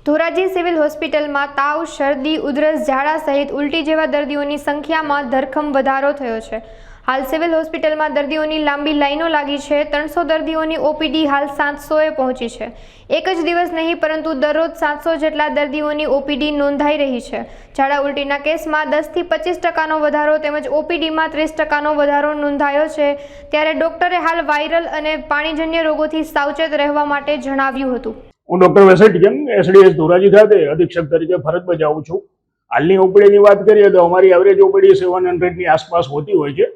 Dhoraji civil હોસ્પિટલમાં તાવ, શરદી, ઉધરસ, ઝાડા સહિત ઉલટી જેવા દર્દીઓની સંખ્યામાં ધરખમ વધારો થયો છે. હાલ સિવિલ હોસ્પિટલમાં દર્દીઓની લાંબી લાઈનો લાગી છે. 300 દર્દીઓની ઓપીડી હાલ 700એ પહોંચી છે. એક જ દિવસ નહીં પરંતુ દરરોજ 700 જેટલા દર્દીઓની ઓપીડી નોંધાઈ રહી છે. ઝાડા ઉલટીના કેસમાં 10 થી 25% વધારો તેમજ ઓપીડીમાં 30% વધારો નોંધાયો છે. ત્યારે ડોક્ટરે હાલ વાયરલ અને પાણીજન્ય રોગોથી સાવચેત રહેવા માટે જણાવ્યું હતું. હું ડોક્ટર વેસેટિયન એસડીએસ ધોરાજી ખાતે અધિક્ષક તરીકે ફરજ બજાવું છું. હાલની ઓપીડીની વાત કરીએ તો અમારી એવરેજ ઓપીડી 700ની આસપાસ હોતી હોય છે.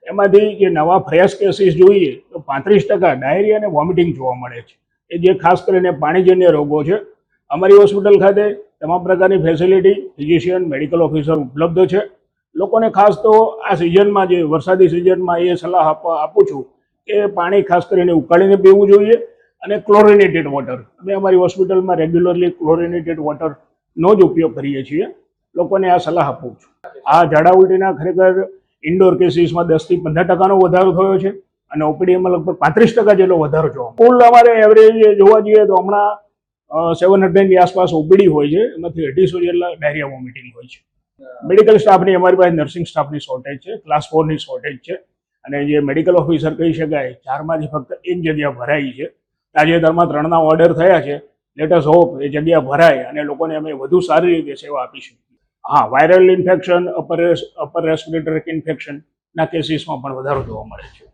એમાંથી જે નવા ફ્રેશ કેસીસ જોઈએ તો 35% ડાયરિયા અને વોમિટિંગ જોવા મળે છે. એ જે ખાસ કરીને પાણીજન્ય રોગો છે. અમારી હોસ્પિટલ ખાતે તમામ પ્રકારની ફેસિલિટી, ફિઝિશિયન, મેડિકલ ઓફિસર ઉપલબ્ધ છે. લોકોને ખાસ તો આ સિઝનમાં, જે વરસાદી સિઝનમાં, એ સલાહ આપું છું કે પાણી ખાસ કરીને ઉકાળીને પીવું જોઈએ અને ક્લોરિનેટેડ વોટર. અમે અમારી હોસ્પિટલમાં રેગ્યુલરલી ક્લોરિનેટેડ વોટરનો જ ઉપયોગ કરીએ છીએ. લોકોને આ સલાહ આપું છું. આ ઝાડા ઉલટીના ખરેખર ઇન્ડોર કેસીસમાં 10 થી 15% વધારો થયો છે અને ઓપીડીમાં લગભગ 35% જેટલો વધારો જોવા. કુલ અમારે એવરેજ જોવા જઈએ તો હમણાં 700ની આસપાસ ઓપીડી હોય છે. એમાંથી 250 જેટલા ડાયરિયા વોમિટિંગ હોય છે. મેડિકલ સ્ટાફની અમારી પાસે નર્સિંગ સ્ટાફની શોર્ટેજ છે, ક્લાસ 4ની શોર્ટેજ છે અને જે મેડિકલ ઓફિસર કહી શકાય 4માંથી ફક્ત 1 જગ્યા ભરાઈ છે. તાજેતરમાં 3ના ઓર્ડર થયા છે. લેટ અસ હોપ એ જગ્યા ભરાય અને લોકોને અમે વધુ સારી રીતે સેવા આપીશું. હા, વાયરલ ઇન્ફેક્શન, અપર રેસ્પિરેટરી ઇન્ફેક્શનના કેસીસમાં પણ વધારો જોવા મળે છે.